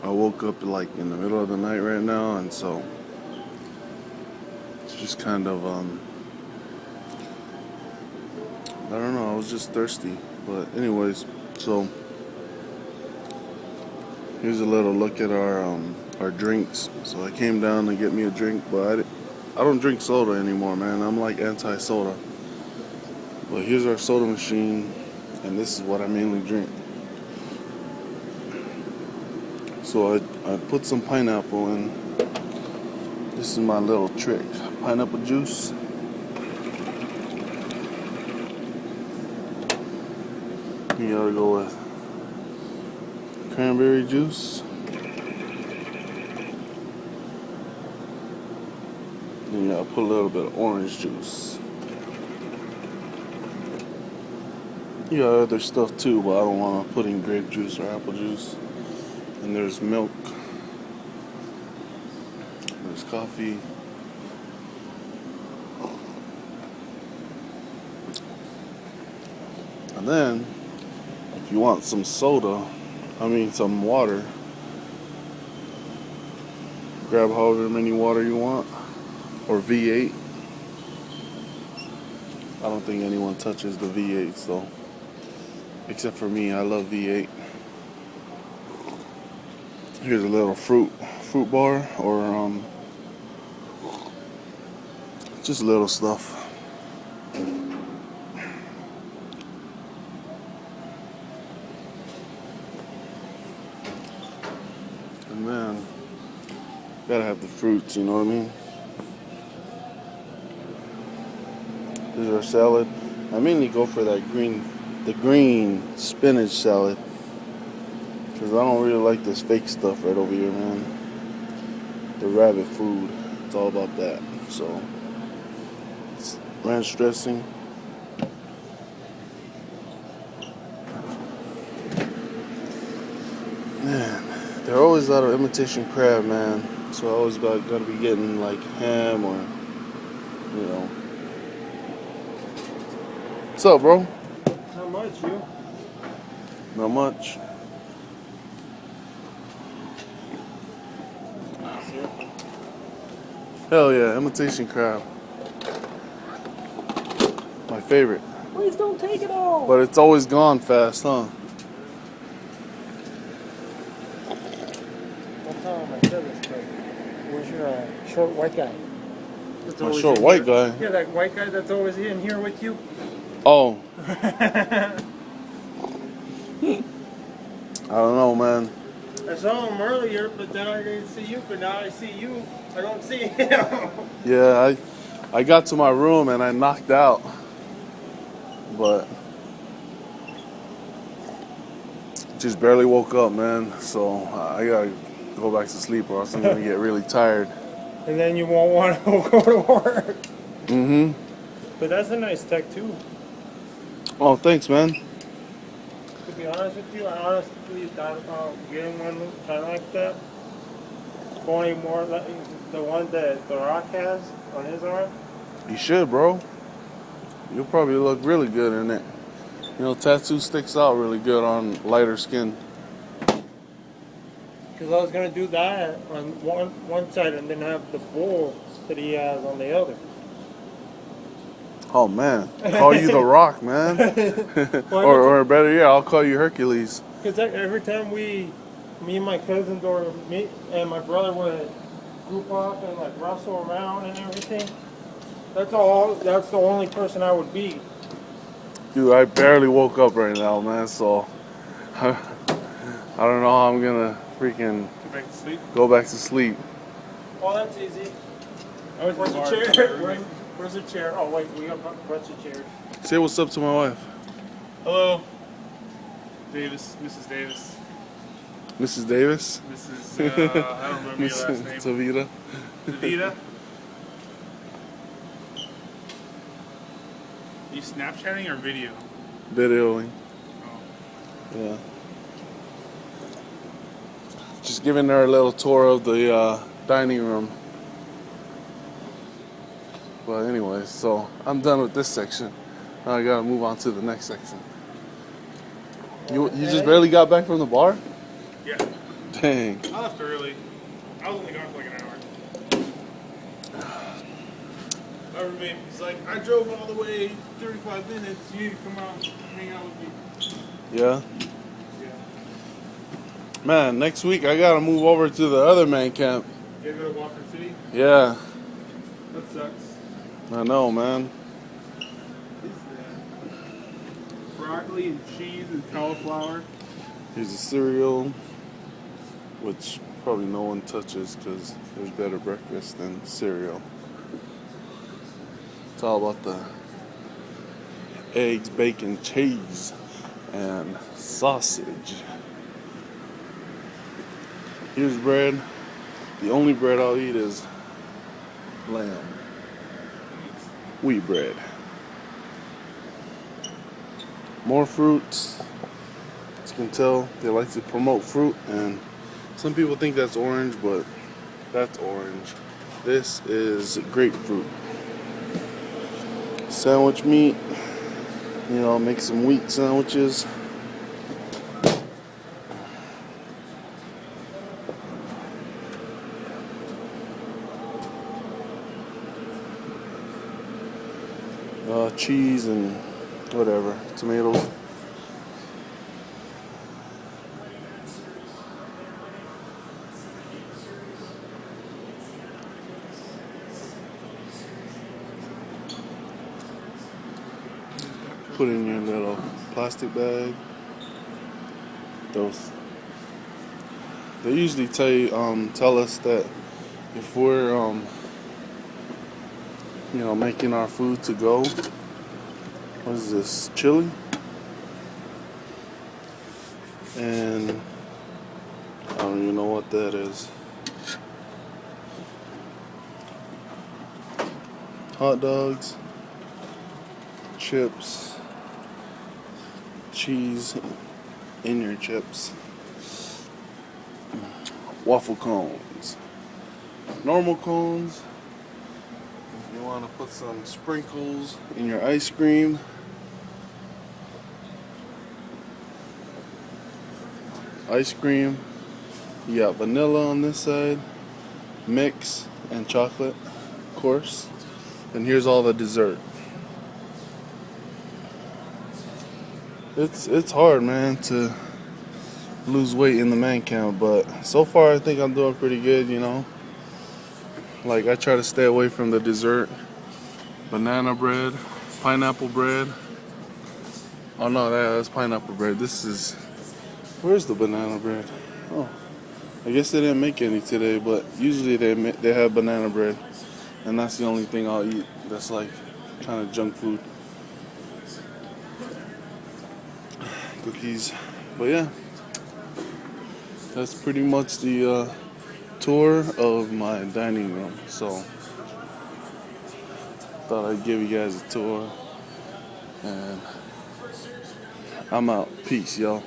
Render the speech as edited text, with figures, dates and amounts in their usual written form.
I woke up like in the middle of the night right now, and so it's just kind of I don't know. I was just thirsty, but anyways, so here's a little look at our drinks. So I came down to get me a drink, but I don't drink soda anymore, man. I'm like anti-soda. But here's our soda machine, and this is what I mainly drink. So I put some pineapple in. This is my little trick. Pineapple juice. You gotta go with cranberry juice. And you gotta put a little bit of orange juice. You got other stuff too, but I don't want to put in grape juice or apple juice. And there's milk. There's coffee. And then, if you want some soda, some water, grab however many water you want, or V8. I don't think anyone touches the V8s though, except for me. I love V8. Here's a little fruit bar, or just little stuff. And man, gotta have the fruits, you know what I mean? Here's our salad. I mainly go for the green spinach salad, because I don't really like this fake stuff right over here, man. The rabbit food, it's all about that. So, it's ranch dressing. Man, they're always out of imitation crab, man. So I always gotta be getting like ham or, you know. What's up, bro? Not much, you? Not much. Hell yeah, imitation crab. My favorite. Please don't take it all. But it's always gone fast, huh? Don't tell him I said this, but where's your short white guy? My short white guy? Yeah, that white guy that's always in here with you. Oh. I don't know, man. I saw him earlier, but then I didn't see you. But now I see you. I don't see him. Yeah, I got to my room and I knocked out. But just barely woke up, man. So I gotta go back to sleep or else I'm gonna get really tired. And then you won't want to go to work. Mm-hmm. But that's a nice tech too. Oh, thanks, man. To be honest with you, I honestly thought about getting one kind of like that. Going more like the one that The Rock has on his arm. You should, bro. You'll probably look really good in it. You know, tattoo sticks out really good on lighter skin. Because I was going to do that on one side and then have the bull that he has on the other. Oh, man. Call you The Rock, man. or better yet, I'll call you Hercules. Because every time me and my cousins or me and my brother would group up and like wrestle around and everything, that's the only person I would be. Dude, I barely woke up right now, man, so I don't know how I'm gonna freaking go back to sleep. Oh, that's easy. Where's the chair? Where's the chair? Oh, wait, we got a bunch of chairs. Say what's up to my wife. Hello. Davis, Mrs. Davis. Mrs. Davis? Mrs. I don't remember your last name. Tavita. Davida. Are you Snapchatting or video? Videoing. Oh. Yeah. Just giving her a little tour of the dining room. But anyways, so I'm done with this section. Now I gotta move on to the next section. You just barely got back from the bar? Yeah. Dang. I left early. I was only gone for like an hour. My roommate, he's like, I drove all the way 35 minutes. You need to come out and hang out with me. Yeah. Yeah. Man, next week I gotta move over to the other man camp. You gotta go to Walker City? Yeah. That sucks. I know, man. Broccoli and cheese and cauliflower. Here's a cereal, which probably no one touches because there's better breakfast than cereal. It's all about the eggs, bacon, cheese, and sausage. Here's bread. The only bread I'll eat is lamb. Wheat bread. More fruits. As you can tell, they like to promote fruit, and some people think that's orange, but that's orange. This is grapefruit. Sandwich meat. You know, make some wheat sandwiches. Cheese and whatever, tomatoes. Put in your little plastic bag. Those. They usually tell us that if we're making our food to go. What is this? Chili? And I don't even know what that is. Hot dogs, chips, cheese in your chips, waffle cones, normal cones. You want to put some sprinkles in your ice cream. Ice cream. You got vanilla on this side, mix, and chocolate, of course. And here's all the dessert. It's hard, man, to lose weight in the man camp, but so far I think I'm doing pretty good, you know. Like, I try to stay away from the dessert. Banana bread, pineapple bread. Oh no, that's pineapple bread. Where's the banana bread? Oh, I guess they didn't make any today, but usually they have banana bread, and that's the only thing I'll eat that's like kind of junk food. Cookies, but yeah, that's pretty much the tour of my dining room. So thought I'd give you guys a tour, and I'm out. Peace, y'all.